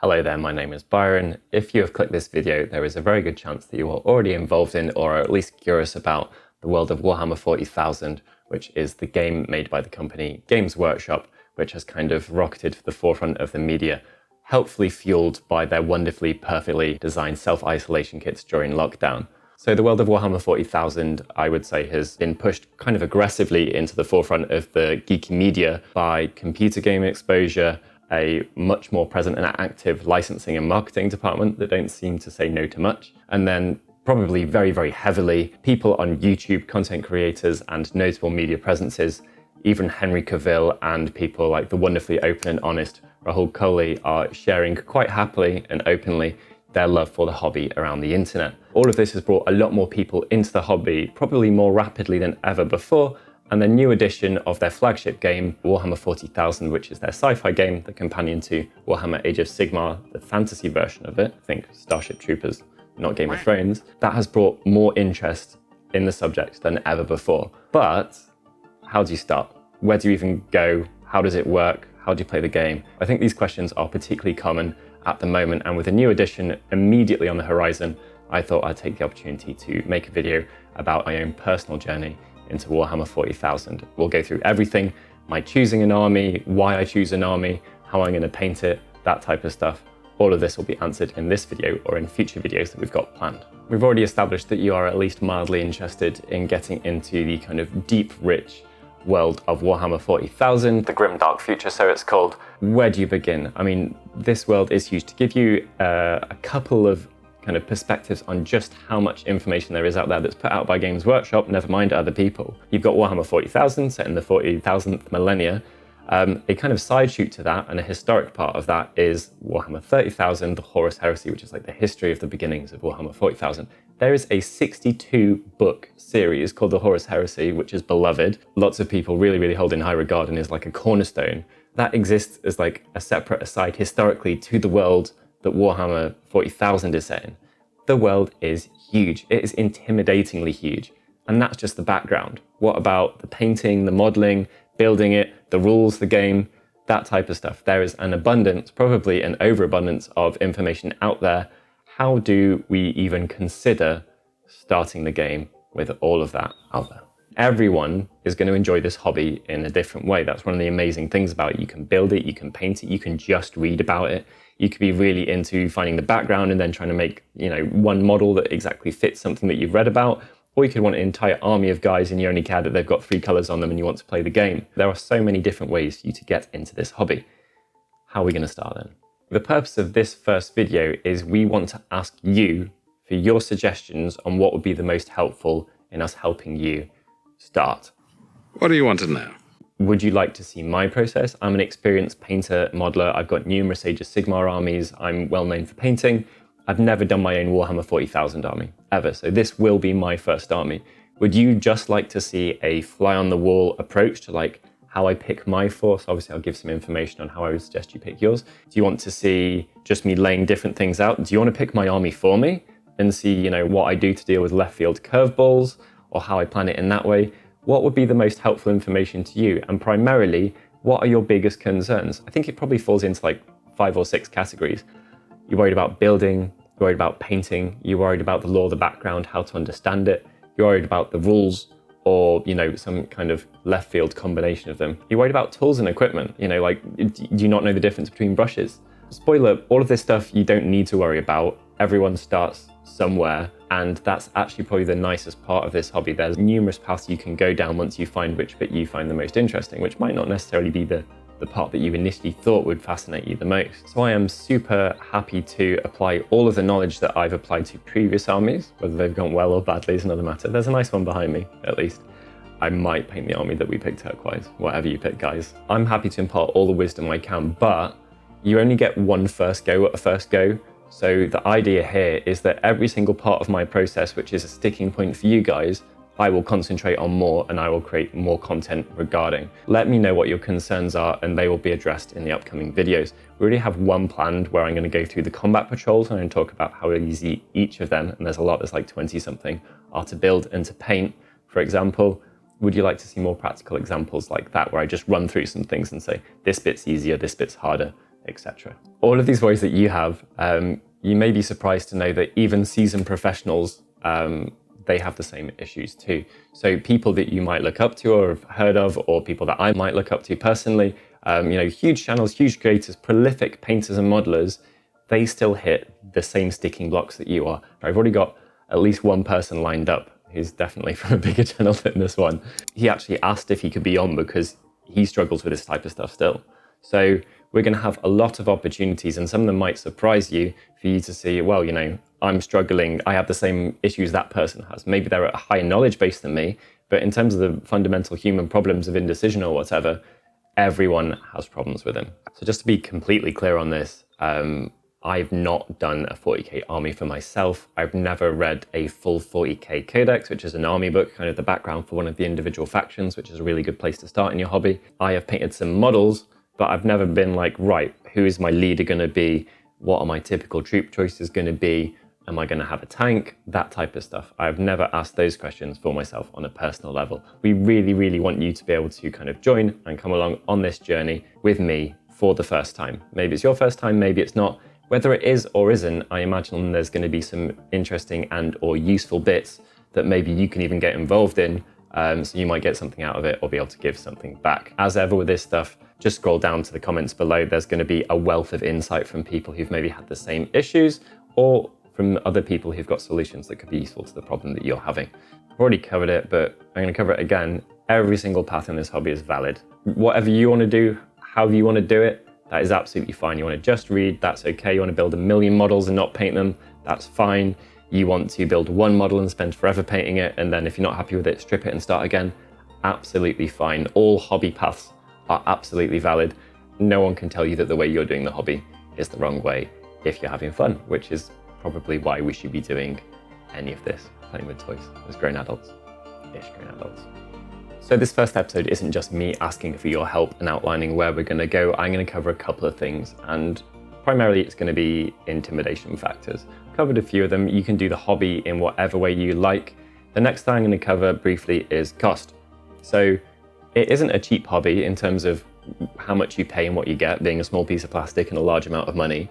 Hello there, my name is Byron. If you have clicked this video, there is a very good chance that you are already involved in or are at least curious about the world of Warhammer 40,000, which is the game made by the company Games Workshop, which has kind of rocketed to the forefront of the media, helpfully fueled by their wonderfully, perfectly designed self-isolation kits during lockdown. So the world of Warhammer 40,000, I would say, has been pushed kind of aggressively into the forefront of the geeky media by computer game exposure, a much more present and active licensing and marketing department that don't seem to say no to much, and then probably very, very heavily people on YouTube, content creators and notable media presences. Even Henry Cavill and people like the wonderfully open and honest Rahul Kohli are sharing quite happily and openly their love for the hobby around the internet. All of this has brought a lot more people into the hobby, probably more rapidly than ever before, and the new edition of their flagship game, Warhammer 40,000, which is their sci-fi game, the companion to Warhammer Age of Sigmar, the fantasy version of it, think Starship Troopers, not Game of Thrones, that has brought more interest in the subject than ever before. But how do you start? Where do you even go? How does it work? How do you play the game? I think these questions are particularly common at the moment, and with a new edition immediately on the horizon, I thought I'd take the opportunity to make a video about my own personal journey into Warhammer 40,000. We'll go through everything, my choosing an army, why I choose an army, how I'm going to paint it, that type of stuff. All of this will be answered in this video or in future videos that we've got planned. We've already established that you are at least mildly interested in getting into the kind of deep, rich world of Warhammer 40,000, the grim dark future, so it's called. Where do you begin? I mean, this world is huge. To give you a couple of kind of perspectives on just how much information there is out there that's put out by Games Workshop, never mind other people. You've got Warhammer 40,000 set in the 40,000th millennia. A kind of side shoot to that and a historic part of that is Warhammer 30,000, the Horus Heresy, which is like the history of the beginnings of Warhammer 40,000. There is a 62 book series called the Horus Heresy, which is beloved. Lots of people really, really hold in high regard and is like a cornerstone. That exists as like a separate aside historically to the world that Warhammer 40,000 is set in. The world is huge. It is intimidatingly huge. And that's just the background. What about the painting, the modeling, building it, the rules, the game, that type of stuff? There is an abundance, probably an overabundance of information out there. How do we even consider starting the game with all of that out there? Everyone is going to enjoy this hobby in a different way. That's one of the amazing things about it. You can build it, you can paint it, you can just read about it. You could be really into finding the background and then trying to make, one model that exactly fits something that you've read about. Or you could want an entire army of guys and you only care that they've got 3 colors on them and you want to play the game. There are so many different ways for you to get into this hobby. How are we going to start then? The purpose of this first video is we want to ask you for your suggestions on what would be the most helpful in us helping you start. What do you want to know? Would you like to see my process? I'm an experienced painter, modeler. I've got numerous Age of Sigmar armies. I'm well known for painting. I've never done my own Warhammer 40,000 army, ever. So this will be my first army. Would you just like to see a fly on the wall approach to like how I pick my force? Obviously, I'll give some information on how I would suggest you pick yours. Do you want to see just me laying different things out? Do you want to pick my army for me and see, what I do to deal with left field curveballs or how I plan it in that way? What would be the most helpful information to you? And primarily, what are your biggest concerns? I think it probably falls into like 5 or 6 categories. You're worried about building, you're worried about painting, you're worried about the lore, the background, how to understand it, you're worried about the rules, or, some kind of left field combination of them. You're worried about tools and equipment, do you not know the difference between brushes? Spoiler, all of this stuff you don't need to worry about. Everyone starts somewhere, and that's actually probably the nicest part of this hobby. There's numerous paths you can go down once you find which bit you find the most interesting, which might not necessarily be the part that you initially thought would fascinate you the most. So I am super happy to apply all of the knowledge that I've applied to previous armies. Whether they've gone well or badly is another matter. There's a nice one behind me, at least. I might paint the army that we picked turquoise, whatever you pick, guys. I'm happy to impart all the wisdom I can, but you only get one first go at a first go. So the idea here is that every single part of my process, which is a sticking point for you guys, I will concentrate on more and I will create more content regarding. Let me know what your concerns are and they will be addressed in the upcoming videos. We already have one planned where I'm going to go through the combat patrols and I'm going to talk about how easy each of them, and there's a lot, there's like 20 something, are to build and to paint. For example, would you like to see more practical examples like that where I just run through some things and say, this bit's easier, this bit's harder? etc. All of these worries that you have, you may be surprised to know that even seasoned professionals, they have the same issues too. So people that you might look up to or have heard of, or people that I might look up to personally, huge channels, huge creators, prolific painters and modelers, they still hit the same sticking blocks that you are. I've already got at least one person lined up who's definitely from a bigger channel than this one. He actually asked if he could be on because he struggles with this type of stuff still. So we're going to have a lot of opportunities, and some of them might surprise you for you to see, well, I'm struggling, I have the same issues that person has. Maybe they're at a higher knowledge base than me, but in terms of the fundamental human problems of indecision or whatever, everyone has problems with them. So just to be completely clear on this, I've not done a 40k army for myself. I've never read a full 40k codex, which is an army book, kind of the background for one of the individual factions, which is a really good place to start in your hobby. I have painted some models, but I've never been like, right, who is my leader going to be? What are my typical troop choices going to be? Am I going to have a tank? That type of stuff. I've never asked those questions for myself on a personal level. We really, really want you to be able to kind of join and come along on this journey with me for the first time. Maybe it's your first time, maybe it's not. Whether it is or isn't, I imagine there's going to be some interesting and or useful bits that maybe you can even get involved in, so you might get something out of it or be able to give something back. As ever with this stuff, just scroll down to the comments below. There's going to be a wealth of insight from people who've maybe had the same issues, or from other people who've got solutions that could be useful to the problem that you're having. I've already covered it, but I'm going to cover it again. Every single path in this hobby is valid. Whatever you want to do, however you want to do it, that is absolutely fine. You want to just read, that's okay. You want to build 1,000,000 models and not paint them, that's fine. You want to build one model and spend forever painting it, and then if you're not happy with it, strip it and start again, absolutely fine. All hobby paths are absolutely valid. No one can tell you that the way you're doing the hobby is the wrong way if you're having fun, which is probably why we should be doing any of this, playing with toys as grown adults-ish grown adults. So this first episode isn't just me asking for your help and outlining where we're going to go. I'm going to cover a couple of things, and primarily it's going to be intimidation factors. I've covered a few of them. You can do the hobby in whatever way you like. The next thing I'm going to cover briefly is cost. So it isn't a cheap hobby in terms of how much you pay and what you get, being a small piece of plastic and a large amount of money.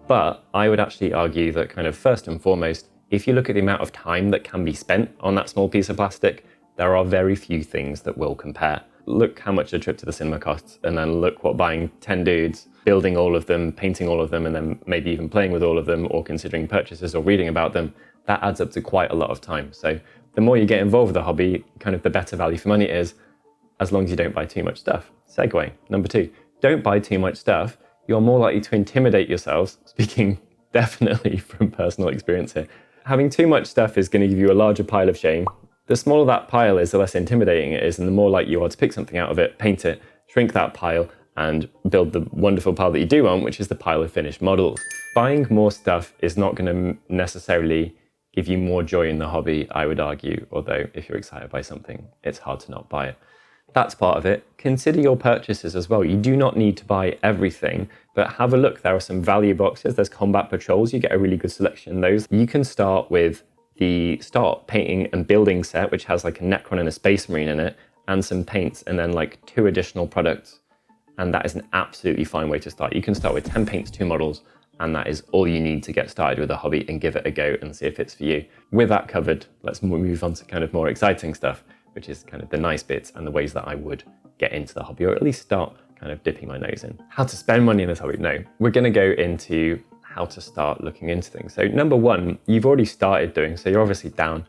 But I would actually argue that kind of first and foremost, if you look at the amount of time that can be spent on that small piece of plastic, there are very few things that will compare. Look how much a trip to the cinema costs, and then look what buying 10 dudes, building all of them, painting all of them, and then maybe even playing with all of them or considering purchases or reading about them, that adds up to quite a lot of time. So the more you get involved with the hobby, kind of the better value for money it is, as long as you don't buy too much stuff. Segue, number 2, don't buy too much stuff. You're more likely to intimidate yourselves, speaking definitely from personal experience here. Having too much stuff is going to give you a larger pile of shame. The smaller that pile is, the less intimidating it is, and the more likely you are to pick something out of it, paint it, shrink that pile, and build the wonderful pile that you do want, which is the pile of finished models. Buying more stuff is not going to necessarily give you more joy in the hobby, I would argue, although if you're excited by something, it's hard to not buy it. That's part of it. Consider your purchases as well. You do not need to buy everything, but have a look. There are some value boxes. There's combat patrols. You get a really good selection in those. You can start with the start painting and building set, which has like a Necron and a Space Marine in it, and some paints, and then like 2 additional products. And that is an absolutely fine way to start. You can start with 10 paints, 2 models, and that is all you need to get started with a hobby and give it a go and see if it's for you. With that covered, let's move on to kind of more exciting stuff, which is kind of the nice bits and the ways that I would get into the hobby, or at least start kind of dipping my nose in. How to spend money in this hobby? No, we're going to go into how to start looking into things. So number 1, you've already started doing, so you're obviously down.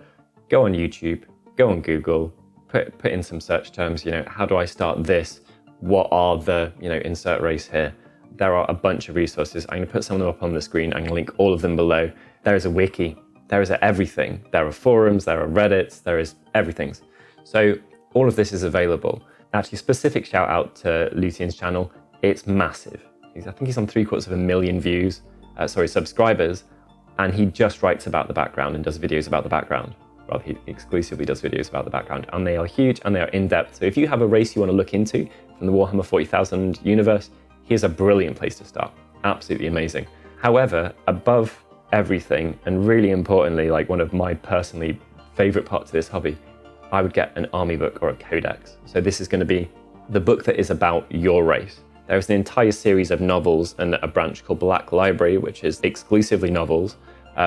Go on YouTube, go on Google, put in some search terms, how do I start this? What are the, insert race here? There are a bunch of resources. I'm going to put some of them up on the screen. I'm going to link all of them below. There is a wiki. There is everything. There are forums, there are Reddits, there is everything. So all of this is available. Actually, specific shout out to Lucian's channel. It's massive. I think he's on 750,000 views, subscribers, and he just writes about the background and does videos about the background. Well, he exclusively does videos about the background, and they are huge and they are in-depth. So if you have a race you want to look into from the Warhammer 40,000 universe, here's a brilliant place to start. Absolutely amazing. However, above everything, and really importantly, like one of my personally favorite parts of this hobby, I would get an army book or a codex. So this is going to be the book that is about your race. There's an entire series of novels and a branch called Black Library, which is exclusively novels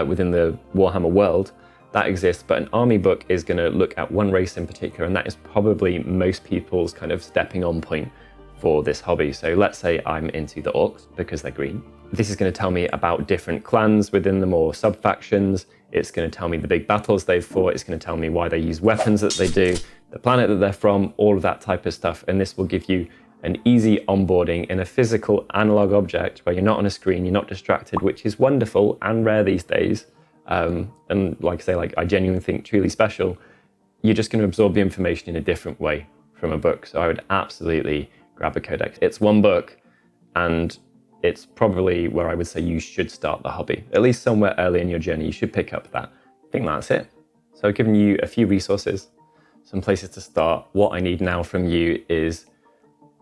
within the Warhammer world. That exists, but an army book is going to look at one race in particular, and that is probably most people's kind of stepping on point for this hobby. So let's say I'm into the orcs because they're green. This is going to tell me about different clans within them or sub-factions. It's going to tell me the big battles they've fought. It's going to tell me why they use weapons that they do, the planet that they're from, all of that type of stuff. And this will give you an easy onboarding in a physical analog object where you're not on a screen, you're not distracted, which is wonderful and rare these days. And like I say, like I genuinely think truly special. You're just going to absorb the information in a different way from a book. So I would absolutely grab a codex. It's one book, and it's probably where I would say you should start the hobby. At least somewhere early in your journey, you should pick up that. I think that's it. So I've given you a few resources, some places to start. What I need now from you is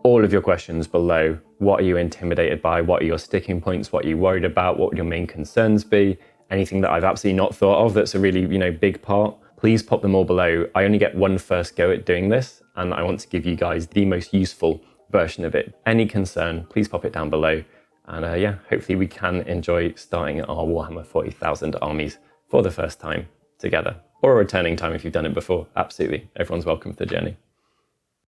all of your questions below. What are you intimidated by? What are your sticking points? What are you worried about? What would your main concerns be? Anything that I've absolutely not thought of that's a really, big part, please pop them all below. I only get one first go at doing this, and I want to give you guys the most useful version of it. Any concern, please pop it down below. And yeah, hopefully we can enjoy starting our Warhammer 40,000 armies for the first time together, or a returning time if you've done it before. Absolutely, everyone's welcome to the journey.